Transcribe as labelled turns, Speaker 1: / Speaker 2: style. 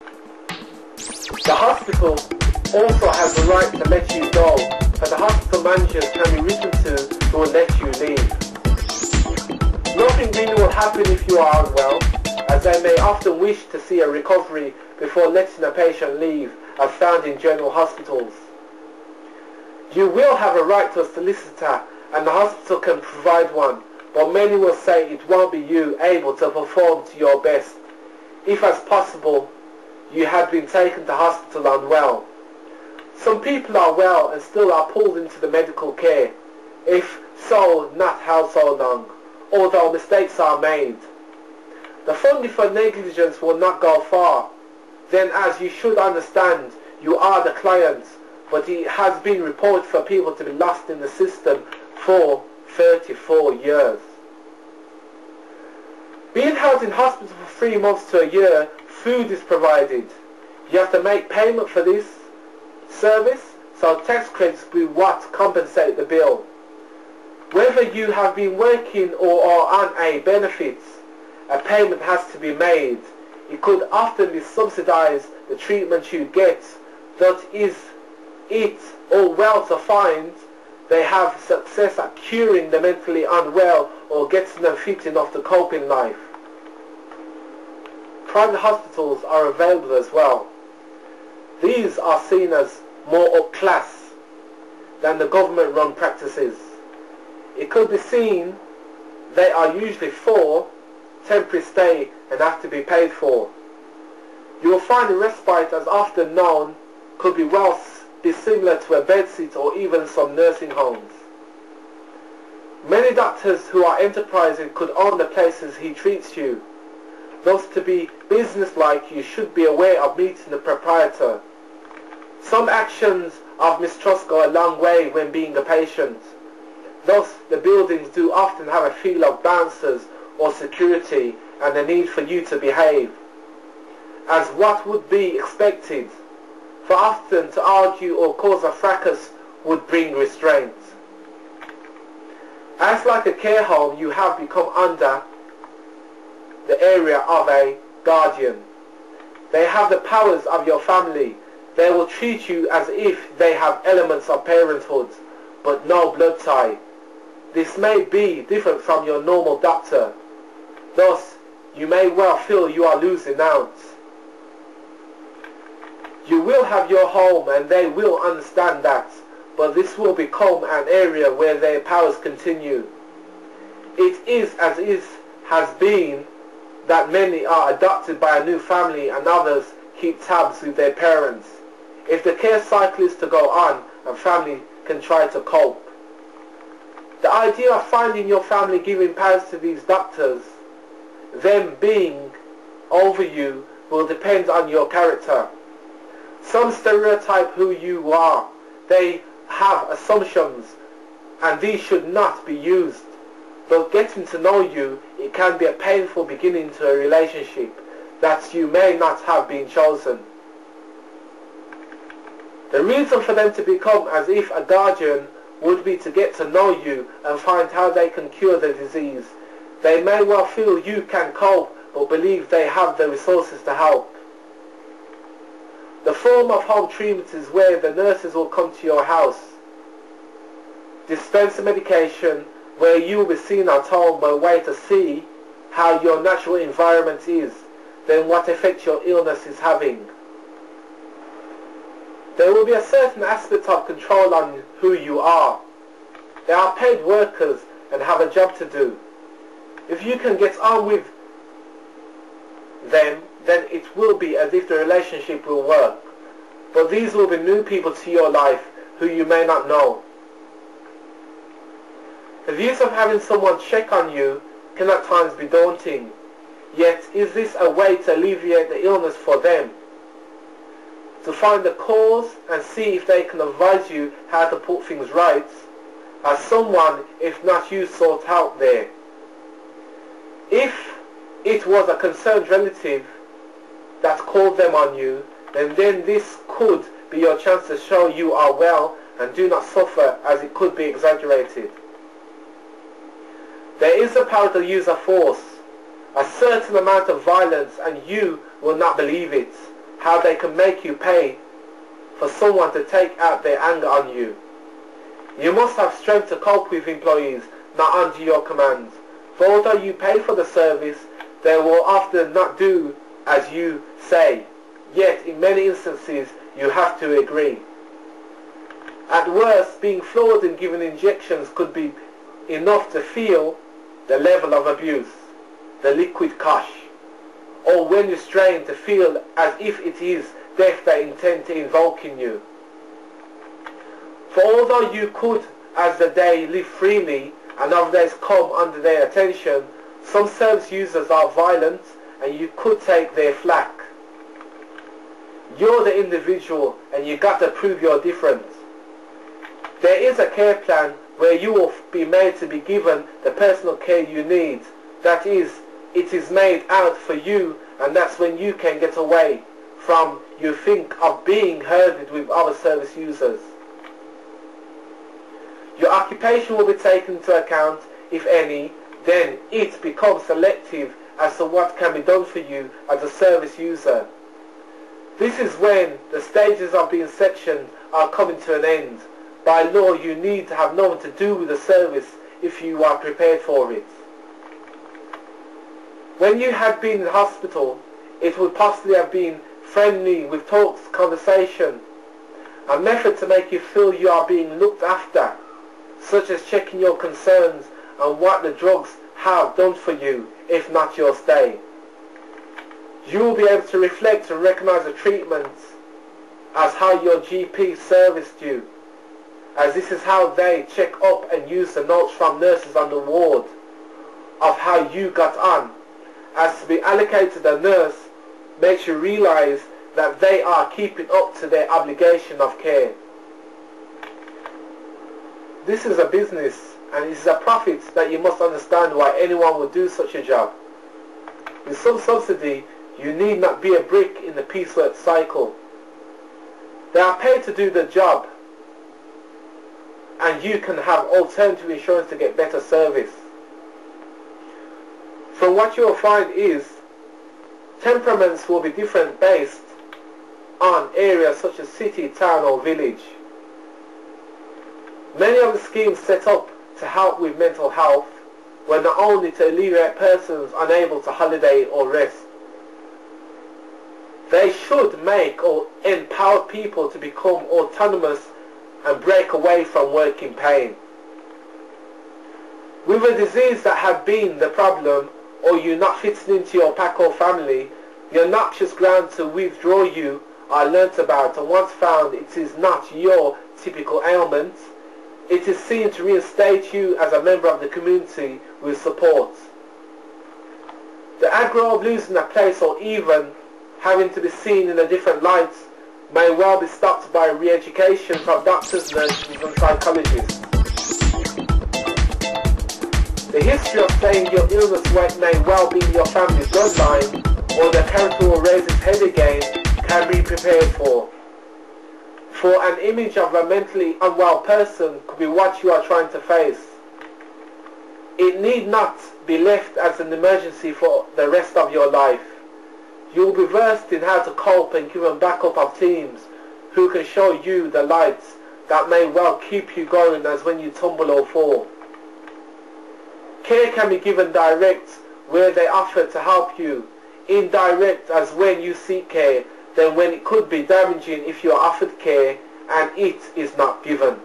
Speaker 1: The hospital also has the right to let you go, and the hospital managers can be written to who will let you leave. Nothing really will happen if you are unwell, as they may often wish to see a recovery before letting a patient leave, as found in general hospitals. You will have a right to a solicitor, and the hospital can provide one, but many will say it won't be you able to perform to your best, if as possible you had been taken to hospital unwell. Some people are well and still are pulled into the medical care, if so, not how so long, although mistakes are made. The funding for negligence will not go far. Then, as you should understand, you are the client, but it has been reported for people to be lost in the system for 34 years. Being held in hospital for 3 months to a year, food is provided. You have to make payment for this service, so tax credits will be what compensate the bill. Whether you have been working or are on a benefit, a payment has to be made. It could often be subsidized the treatment you get, but is it all well to find they have success at curing the mentally unwell or getting them fit enough to cope in life. Private hospitals are available as well. These are seen as more up-class than the government-run practices. It could be seen they are usually for temporary stay and have to be paid for. You will find a respite, as often known, could be similar to a bedsit or even some nursing homes. Many doctors who are enterprising could own the places he treats you. Thus, to be businesslike, you should be aware of meeting the proprietor. Some actions of mistrust go a long way when being a patient. Thus, the buildings do often have a feel of bouncers or security and the need for you to behave as what would be expected, for often to argue or cause a fracas would bring restraint. As like a care home, you have become under the area of a guardian. They have the powers of your family. They will treat you as if they have elements of parenthood, but no blood tie. This may be different from your normal doctor. Thus, you may well feel you are losing out. You will have your home and they will understand that, but this will become an area where their powers continue. It is as it has been that many are adopted by a new family and others keep tabs with their parents. If the care cycle is to go on, a family can try to cope. The idea of finding your family giving powers to these doctors, them being over you, will depend on your character. Some stereotype who you are. They have assumptions, and these should not be used. But getting to know you, it can be a painful beginning to a relationship that you may not have been chosen. The reason for them to become as if a guardian would be to get to know you and find how they can cure the disease. They may well feel you can cope, but believe they have the resources to help. The form of home treatment is where the nurses will come to your house, dispense medication, where you will be seen at home by way to see how your natural environment is, then what effect your illness is having. There will be a certain aspect of control on who you are. They are paid workers and have a job to do. If you can get on with them, then it will be as if the relationship will work. But these will be new people to your life who you may not know. The views of having someone check on you can at times be daunting. Yet, is this a way to alleviate the illness for them? To find the cause and see if they can advise you how to put things right, as someone, if not you, sort out there. If it was a concerned relative that called them on you, then this could be your chance to show you are well and do not suffer, as it could be exaggerated. There is a power to use a force, a certain amount of violence, and you will not believe it, how they can make you pay for someone to take out their anger on you. You must have strength to cope with employees not under your commands. For although you pay for the service, they will often not do as you say. Yet in many instances you have to agree. At worst, being floored and given injections could be enough to feel the level of abuse, the liquid cash, or when restrained to feel as if it is death they intend to invoke in you. For although you could, as the day, live freely and others come under their attention, some service users are violent and you could take their flack. You're the individual and you got to prove you're different. There is a care plan where you will be made to be given the personal care you need. That is, it is made out for you, and that's when you can get away from you think of being herded with other service users. Your occupation will be taken into account, if any, then it becomes selective as to what can be done for you as a service user. This is when the stages of being sectioned are coming to an end. By law, you need to have nothing to do with the service if you are prepared for it. When you had been in hospital, it would possibly have been friendly with talks, conversation, a method to make you feel you are being looked after, such as checking your concerns and what the drugs have done for you, if not your stay. You will be able to reflect and recognize the treatment as how your GP serviced you, as this is how they check up and use the notes from nurses on the ward of how you got on. As to be allocated a nurse makes you realize that they are keeping up to their obligation of care. This is a business, and it is a profit that you must understand why anyone would do such a job. With some subsidy, you need not be a brick in the piecework cycle. They are paid to do the job, and you can have alternative insurance to get better service. From what you will find is, temperaments will be different based on areas such as city, town or village. Many of the schemes set up to help with mental health were not only to alleviate persons unable to holiday or rest. They should make or empower people to become autonomous and break away from working pain. With a disease that had been the problem, or you not fitting into your pack or family, the obnoxious ground to withdraw you are learnt about, and once found it is not your typical ailment, it is seen to reinstate you as a member of the community with support. The aggro of losing a place or even having to be seen in a different light may well be stopped by re-education from doctors, nurses and psychologists. The history of saying your illness may well be in your family's bloodline, or the character will raise its head again, can be prepared for. For an image of a mentally unwell person could be what you are trying to face. It need not be left as an emergency for the rest of your life. You will be versed in how to cope and given backup of teams who can show you the lights that may well keep you going as when you tumble or fall. Care can be given direct where they offer to help you, indirect as when you seek care, then when it could be damaging if you are offered care and it is not given.